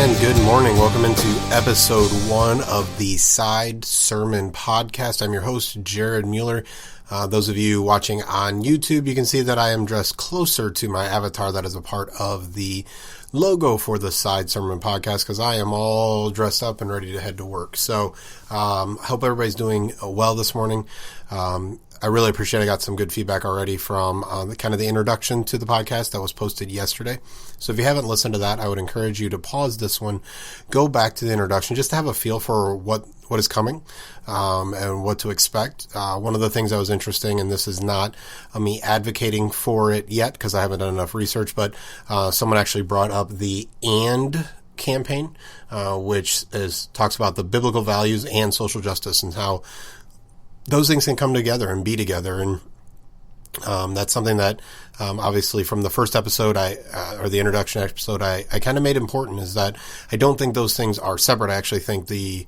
and good morning. Welcome into episode 1 of the Side Sermon Podcast. I'm your host, Jared Mueller. Those of you watching on YouTube, you can see that I am dressed closer to my avatar that is a part of the logo for the Side Sermon Podcast because I am all dressed up and ready to head to work. So hope everybody's doing well this morning. I really appreciate I got some good feedback already from the introduction to the podcast that was posted yesterday. So if you haven't listened to that, I would encourage you to pause this one, go back to the introduction just to have a feel for what is coming and what to expect. One of the things that was interesting, and this is not me advocating for it yet because I haven't done enough research, but someone actually brought up the AND campaign, which talks about the biblical values and social justice and how those things can come together and be together. And that's something that obviously from the first episode, or the introduction episode, I kind of made important, is that I don't think those things are separate. I actually think the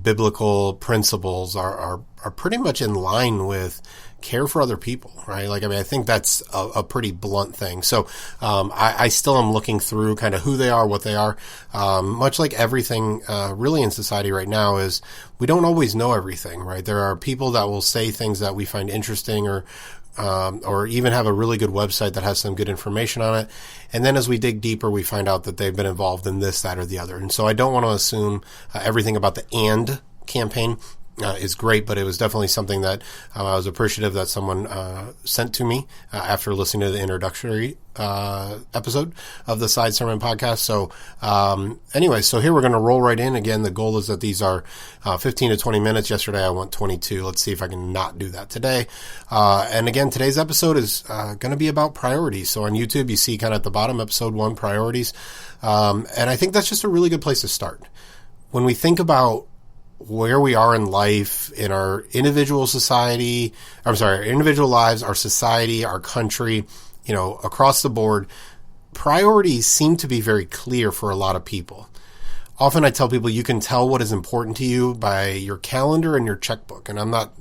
biblical principles are pretty much in line with care for other people, right? I think that's a pretty blunt thing. So I still am looking through kind of who they are, what they are. Much like everything really in society right now is we don't always know everything, right? There are people that will say things that we find interesting or even have a really good website that has some good information on it. And then as we dig deeper, we find out that they've been involved in this, that, or the other. And so I don't want to assume everything about the AND campaign is great, but it was definitely something that I was appreciative that someone sent to me after listening to the introductory episode of the Side Sermon Podcast. So anyway, so here we're going to roll right in. Again, the goal is that these are 15 to 20 minutes. Yesterday I went 22. Let's see if I can not do that today. And again, today's episode is going to be about priorities. So on YouTube, you see kind of at the bottom, episode 1, priorities. And I think that's just a really good place to start. When we think about where we are in life, in our individual our individual lives, our society, our country, across the board, priorities seem to be very clear for a lot of people. Often I tell people you can tell what is important to you by your calendar and your checkbook. And I'm not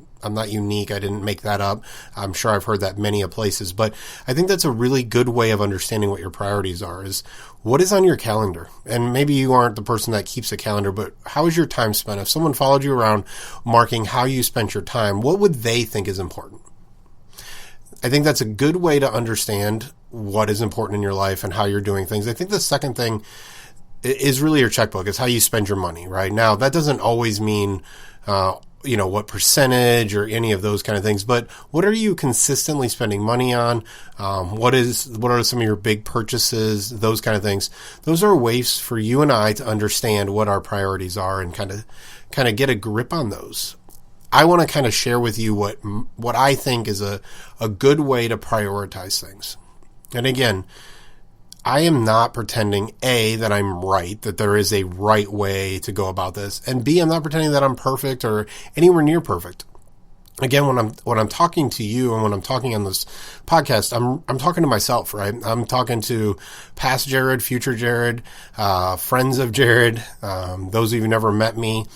unique. I didn't make that up. I'm sure I've heard that many places, but I think that's a really good way of understanding what your priorities are, is what is on your calendar. And maybe you aren't the person that keeps a calendar, but how is your time spent? If someone followed you around marking how you spent your time, what would they think is important? I think that's a good way to understand what is important in your life and how you're doing things. I think the second thing is really your checkbook. It's how you spend your money, right? Now, that doesn't always mean, what percentage or any of those kind of things, but what are you consistently spending money on? What are some of your big purchases? Those kind of things. Those are ways for you and I to understand what our priorities are and kind of get a grip on those. I want to kind of share with you what I think is a good way to prioritize things. And again, I am not pretending, A, that I'm right, that there is a right way to go about this, and B, I'm not pretending that I'm perfect or anywhere near perfect. Again, when I'm talking to you and when I'm talking on this podcast, I'm talking to myself, right? I'm talking to past Jared, future Jared, friends of Jared, those of you who never met me.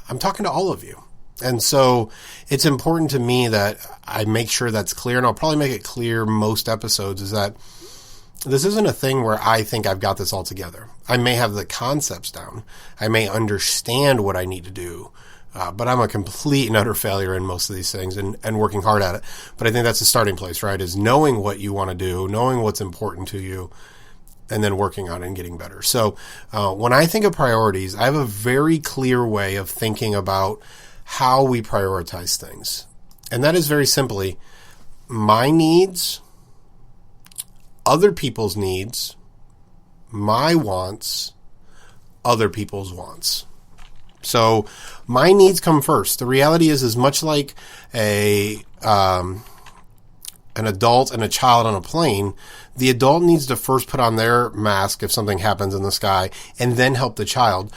I'm talking to all of you. And so it's important to me that I make sure that's clear, and I'll probably make it clear most episodes, is that this isn't a thing where I think I've got this all together. I may have the concepts down. I may understand what I need to do, but I'm a complete and utter failure in most of these things and working hard at it. But I think that's the starting place, right? Is knowing what you want to do, knowing what's important to you, and then working on it and getting better. So when I think of priorities, I have a very clear way of thinking about how we prioritize things. And that is very simply my needs, other people's needs, my wants, other people's wants. So my needs come first. The reality is much like an adult and a child on a plane, the adult needs to first put on their mask if something happens in the sky and then help the child.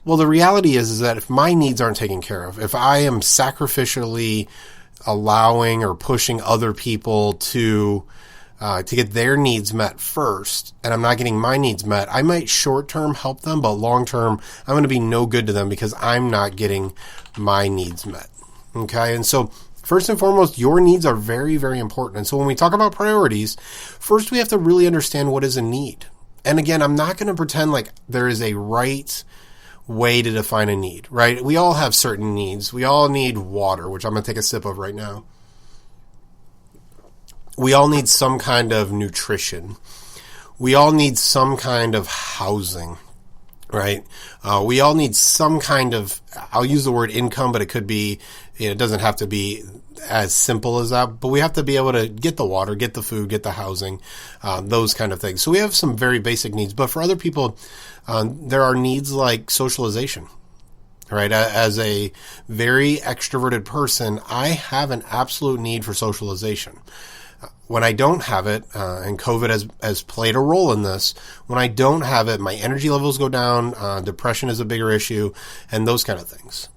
Well, the reality is that if my needs aren't taken care of, if I am sacrificially allowing or pushing other people to get their needs met first, and I'm not getting my needs met, I might short-term help them, but long-term, I'm going to be no good to them because I'm not getting my needs met. Okay? And so, first and foremost, your needs are very, very important. And so when we talk about priorities, first we have to really understand what is a need. And again, I'm not going to pretend like there is a right way to define a need, right? We all have certain needs. We all need water, which I'm going to take a sip of right now. We all need some kind of nutrition. We all need some kind of housing, right? We all need some kind of, I'll use the word income, but it could be, it doesn't have to be as simple as that, but we have to be able to get the water, get the food, get the housing, those kind of things. So we have some very basic needs, but for other people, there are needs like socialization, right? As a very extroverted person, I have an absolute need for socialization. When I don't have it, and COVID has played a role in this, when I don't have it, my energy levels go down, depression is a bigger issue, and those kind of things.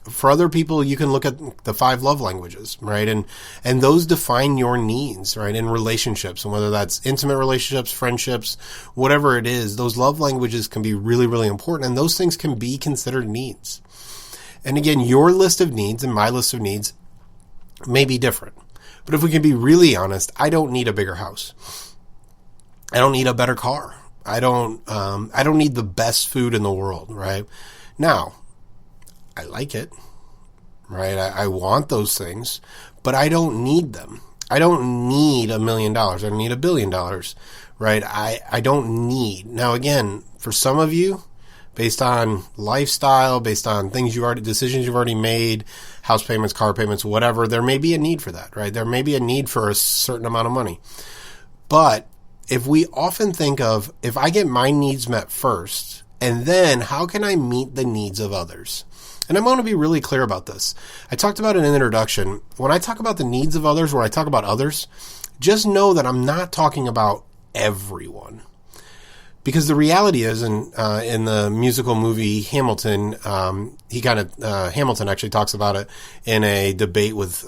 For other people, you can look at the 5 love languages, right? And those define your needs, right? In relationships, and whether that's intimate relationships, friendships, whatever it is, those love languages can be really, really important, and those things can be considered needs. And again, your list of needs and my list of needs may be different. But if we can be really honest, I don't need a bigger house. I don't need a better car. I don't need the best food in the world, right? Now, I like it, right? I want those things, but I don't need them. I don't need $1 million. I don't need $1 billion, right? I don't need. Now, again, for some of you, based on lifestyle, based on decisions you've already made, house payments, car payments, whatever, there may be a need for that, right? There may be a need for a certain amount of money. But if we often think of, if I get my needs met first, and then how can I meet the needs of others? And I want to be really clear about this. I talked about it in the introduction. When I talk about the needs of others, when I talk about others, just know that I'm not talking about everyone. Because the reality is, in the musical movie Hamilton, Hamilton actually talks about it in a debate with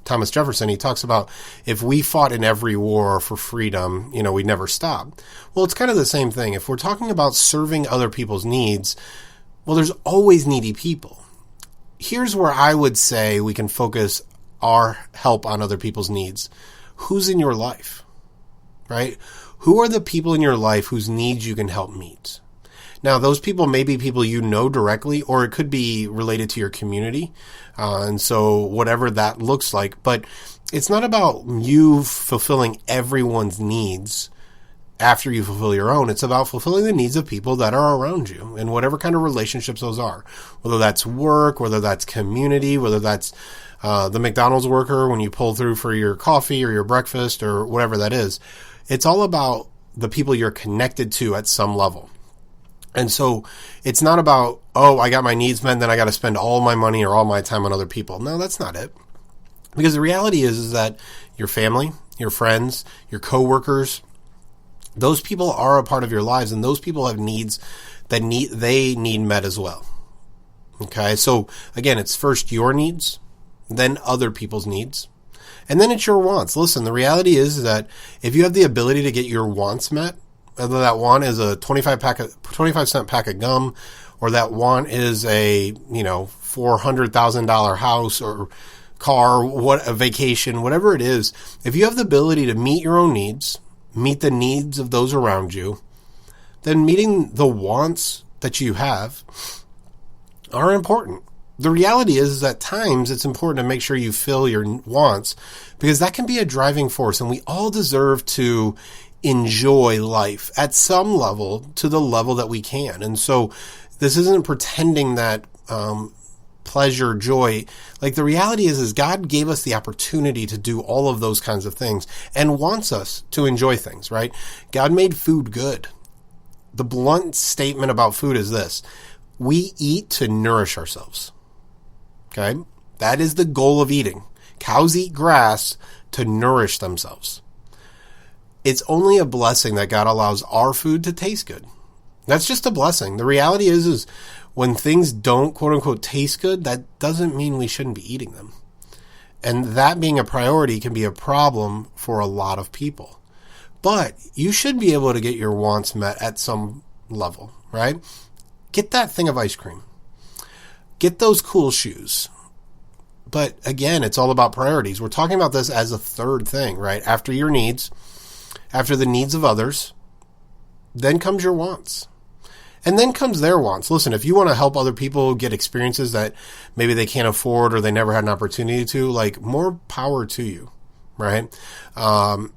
Thomas Jefferson. He talks about if we fought in every war for freedom, we'd never stop. Well, it's kind of the same thing. If we're talking about serving other people's needs, well, there's always needy people. Here's where I would say we can focus our help on other people's needs. Who's in your life, right? Who are the people in your life whose needs you can help meet? Now, those people may be people you know directly, or it could be related to your community. And so whatever that looks like, but it's not about you fulfilling everyone's needs after you fulfill your own. It's about fulfilling the needs of people that are around you and whatever kind of relationships those are, whether that's work, whether that's community, whether that's the McDonald's worker when you pull through for your coffee or your breakfast or whatever that is. It's all about the people you're connected to at some level. And so it's not about, I got my needs met, then I got to spend all my money or all my time on other people. No, that's not it. Because the reality is that your family, your friends, your coworkers, those people are a part of your lives, and those people have needs that they need met as well. Okay, so again, it's first your needs, then other people's needs. And then it's your wants. Listen, the reality is that if you have the ability to get your wants met, whether that want is a 25-cent pack of gum, or that want is a, $400,000 house or car, a vacation, whatever it is, if you have the ability to meet your own needs, meet the needs of those around you, then meeting the wants that you have are important. The reality is that at times it's important to make sure you fill your wants, because that can be a driving force, and we all deserve to enjoy life at some level, to the level that we can. And so this isn't pretending that pleasure, joy, like the reality is God gave us the opportunity to do all of those kinds of things and wants us to enjoy things, right? God made food good. The blunt statement about food is this: we eat to nourish ourselves. Okay? That is the goal of eating. Cows eat grass to nourish themselves. It's only a blessing that God allows our food to taste good. That's just a blessing. The reality is when things don't, quote unquote, taste good, that doesn't mean we shouldn't be eating them. And that being a priority can be a problem for a lot of people. But you should be able to get your wants met at some level, right? Get that thing of ice cream. Get those cool shoes. But again, it's all about priorities. We're talking about this as a third thing, right? After your needs, after the needs of others, Then comes your wants. And then comes their wants. Listen, if you want to help other people get experiences that maybe they can't afford or they never had an opportunity to, like, more power to you, right? One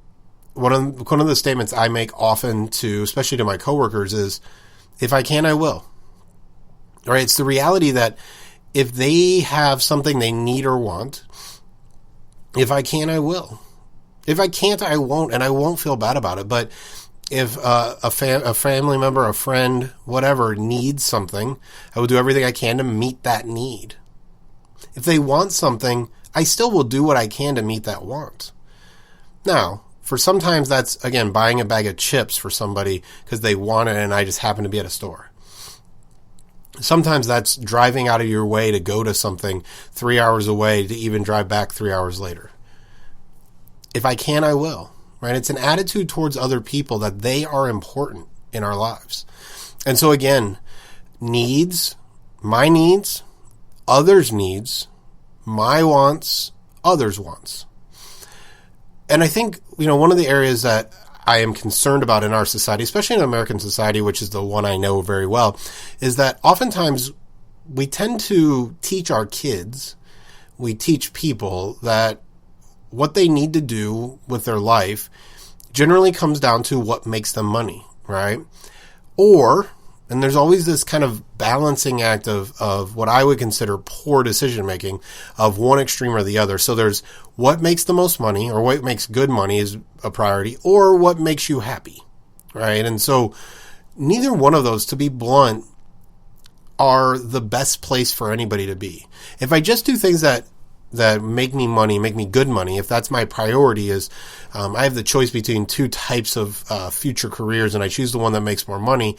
of the statements I make often to, especially to my coworkers, is, if I can, I will. All right? It's the reality that if they have something they need or want, if I can, I will. If I can't, I won't, and I won't feel bad about it. But if a family member, a friend, whatever, needs something, I will do everything I can to meet that need. If they want something, I still will do what I can to meet that want. Now, for sometimes that's, again, buying a bag of chips for somebody because they want it and I just happen to be at a store. Sometimes that's driving out of your way to go to something 3 hours away to even drive back 3 hours later. If I can, I will. Right? It's an attitude towards other people that they are important in our lives. And so again, needs, my needs, others' needs, my wants, others' wants. And I think, one of the areas that I am concerned about in our society, especially in American society, which is the one I know very well, is that oftentimes we tend to teach our kids, we teach people that what they need to do with their life generally comes down to what makes them money, right? Or, and there's always this kind of balancing act of what I would consider poor decision making of one extreme or the other. So there's what makes the most money, or what makes good money is a priority, or what makes you happy, right? And so neither one of those, to be blunt, are the best place for anybody to be. If I just do things that make me money, make me good money, if that's my priority, is I have the choice between two types of future careers and I choose the one that makes more money,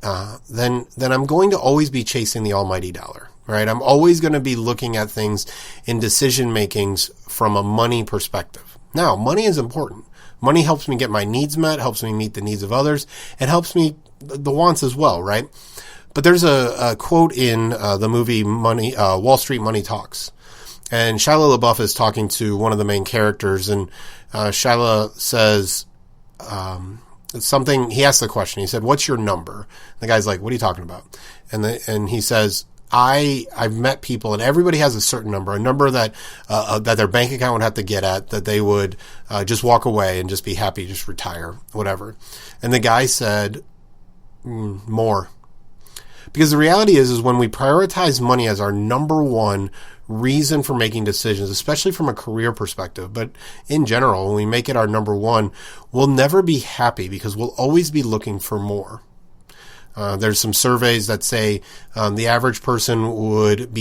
then I'm going to always be chasing the almighty dollar, right? I'm always going to be looking at things in decision makings from a money perspective. Now, money is important. Money helps me get my needs met, helps me meet the needs of others, and helps me the wants as well, right? But there's a quote in the movie Wall Street Money Talks. And Shia LaBeouf is talking to one of the main characters, and Shia says something. He asks the question. He said, "What's your number?" The guy's like, "What are you talking about?" And he says, "I've met people, and everybody has a certain number, a number that their bank account would have to get at, that they would just walk away and just be happy, just retire, whatever." And the guy said, "More." Because the reality is when we prioritize money as our number one reason for making decisions, especially from a career perspective, but in general, when we make it our number one, we'll never be happy because we'll always be looking for more. There's some surveys that say the average person would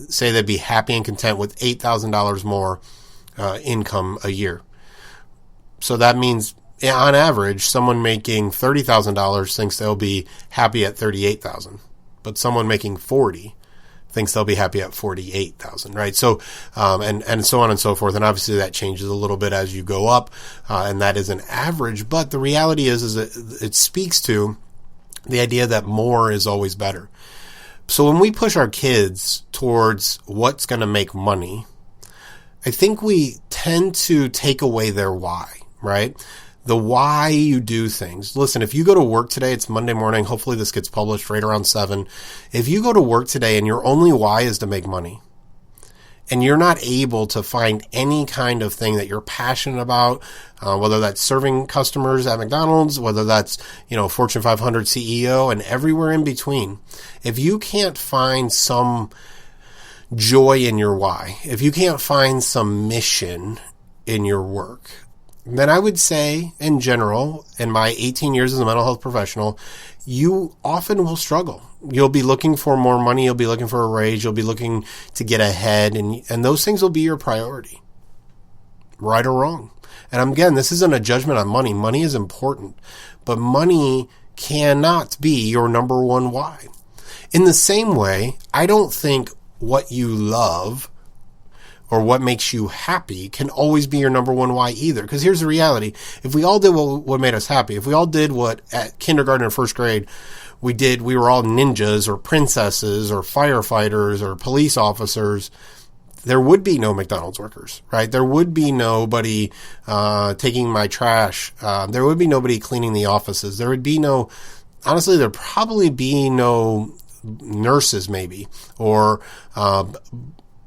say they'd be happy and content with $8,000 more income a year. So that means, on average, someone making $30,000 thinks they'll be happy at $38,000, but someone making $40,000 thinks they'll be happy at $48,000, right? So, and so on and so forth. And obviously that changes a little bit as you go up, and that is an average. But the reality is it speaks to the idea that more is always better. So when we push our kids towards what's going to make money, I think we tend to take away their why, right? The why you do things. Listen, if you go to work today, it's Monday morning. Hopefully this gets published right around 7. If you go to work today and your only why is to make money, and you're not able to find any kind of thing that you're passionate about, whether that's serving customers at McDonald's, whether that's, Fortune 500 CEO and everywhere in between, if you can't find some joy in your why, if you can't find some mission in your work, then I would say, in general, in my 18 years as a mental health professional, you often will struggle. You'll be looking for more money. You'll be looking for a raise. You'll be looking to get ahead. And those things will be your priority, right or wrong. And again, this isn't a judgment on money. Money is important, but money cannot be your number one why. In the same way, I don't think what you love or what makes you happy can always be your number one why either. Because here's the reality. If we all did what made us happy, if we all did what at kindergarten or first grade we were all ninjas or princesses or firefighters or police officers, there would be no McDonald's workers, right? There would be nobody taking my trash. There would be nobody cleaning the offices. There would be no, honestly, there'd probably be no nurses maybe, or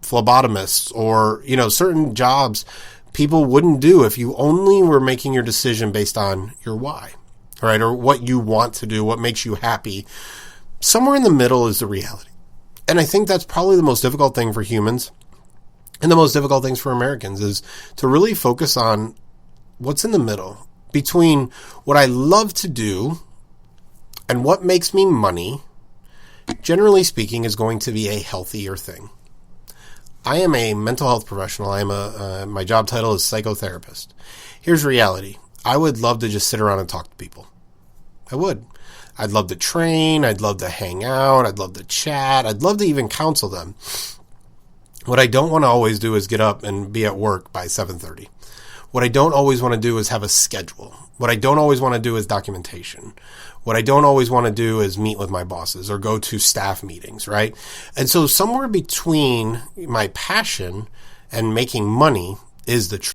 phlebotomists, or, certain jobs people wouldn't do if you only were making your decision based on your why, right? Or what you want to do, what makes you happy. Somewhere in the middle is the reality. And I think that's probably the most difficult thing for humans, and the most difficult things for Americans, is to really focus on what's in the middle between what I love to do and what makes me money. Generally speaking, is going to be a healthier thing. I am a mental health professional. My job title is psychotherapist. Here's reality. I would love to just sit around and talk to people. I would. I'd love to train. I'd love to hang out. I'd love to chat. I'd love to even counsel them. What I don't want to always do is get up and be at work by 7:30. What I don't always want to do is have a schedule. What I don't always want to do is documentation. What I don't always want to do is meet with my bosses or go to staff meetings, right? And so somewhere between my passion and making money is the truth.